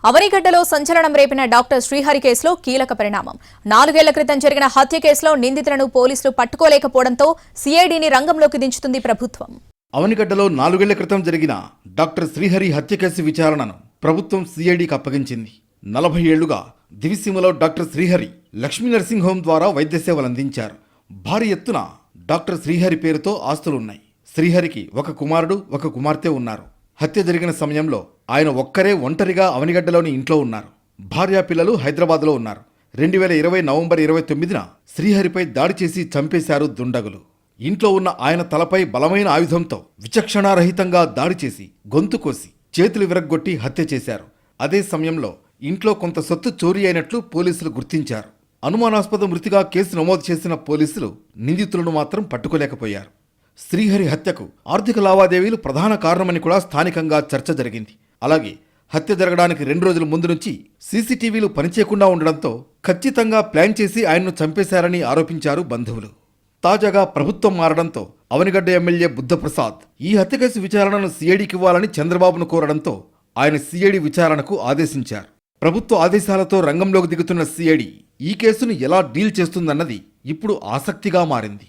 అవనిగడ్డలో సంచలనం రేపిన డాక్టర్ శ్రీహరి కేసులో కీలక పరిణామం. 4 ఏళ్ల క్రితం జరిగిన హత్య కేసులో నిందితులను పోలీసులు పట్టుకోలేకపోవడంతో సీఐడీని రంగంలోకి దించుతుంది ప్రభుత్వం. అవనిగడ్డలో 4 ఏళ్ల క్రితం జరిగిన డాక్టర్ శ్రీహరి హత్య కేసు విచారణను ప్రభుత్వం సీఐడీకి అప్పగించింది. 40 ఏళ్లుగా దివిసీమలో doctor Srihari Lakshmi nursing home ద్వారా వైద్య సేవలు అందించారు. భారీ ఎత్తున డాక్టర్ శ్రీహరి పేరుతో ఆస్తులున్నాయి. శ్రీహరికి ఒక కుమారుడు, ఒక కుమార్తె ఉన్నారు. హత్య జరిగిన సమయంలో ఆయన ఒక్కరే ఒంటరిగా అవనిగడ్డలోని ఇంట్లో ఉన్నారు. భార్యా పిల్లలు హైదరాబాద్లో ఉన్నారు. 2020 నవంబర్ 29న శ్రీహరిపై దాడి చేసి చంపేశారు దుండగులు. ఇంట్లో ఉన్న ఆయన తలపై బలమైన ఆయుధంతో విచక్షణారహితంగా దాడి చేసి గొంతు కోసి చేతులు విరగ్గొట్టి హత్య చేశారు. అదే సమయంలో ఇంట్లో కొంత సొత్తు చోరీ అయినట్లు పోలీసులు గుర్తించారు. అనుమానాస్పద మృతిగా కేసు నమోదు చేసిన పోలీసులు నిందితులను మాత్రం పట్టుకోలేకపోయారు. శ్రీహరి హత్యకు ఆర్థిక లావాదేవీలు ప్రధాన కారణమని కూడా స్థానికంగా చర్చ జరిగింది. అలాగే హత్య జరగడానికి 2 రోజుల ముందు నుంచి సీసీటీవీలు పనిచేయకుండా ఉండడంతో ఖచ్చితంగా ప్లాన్ చేసి ఆయన్ను చంపేశారని ఆరోపించారు బంధువులు. తాజాగా ప్రభుత్వం మారడంతో అవనిగడ్డ ఎమ్మెల్యే బుద్ధప్రసాద్ ఈ హత్య కేసు విచారణను సీఐడీకి ఇవ్వాలని చంద్రబాబును కోరడంతో ఆయన సీఐడీ విచారణకు ఆదేశించారు. ప్రభుత్వ ఆదేశాలతో రంగంలోకి దిగుతున్న సీఐడీ ఈ కేసును ఎలా డీల్ చేస్తుందన్నది ఇప్పుడు ఆసక్తిగా మారింది.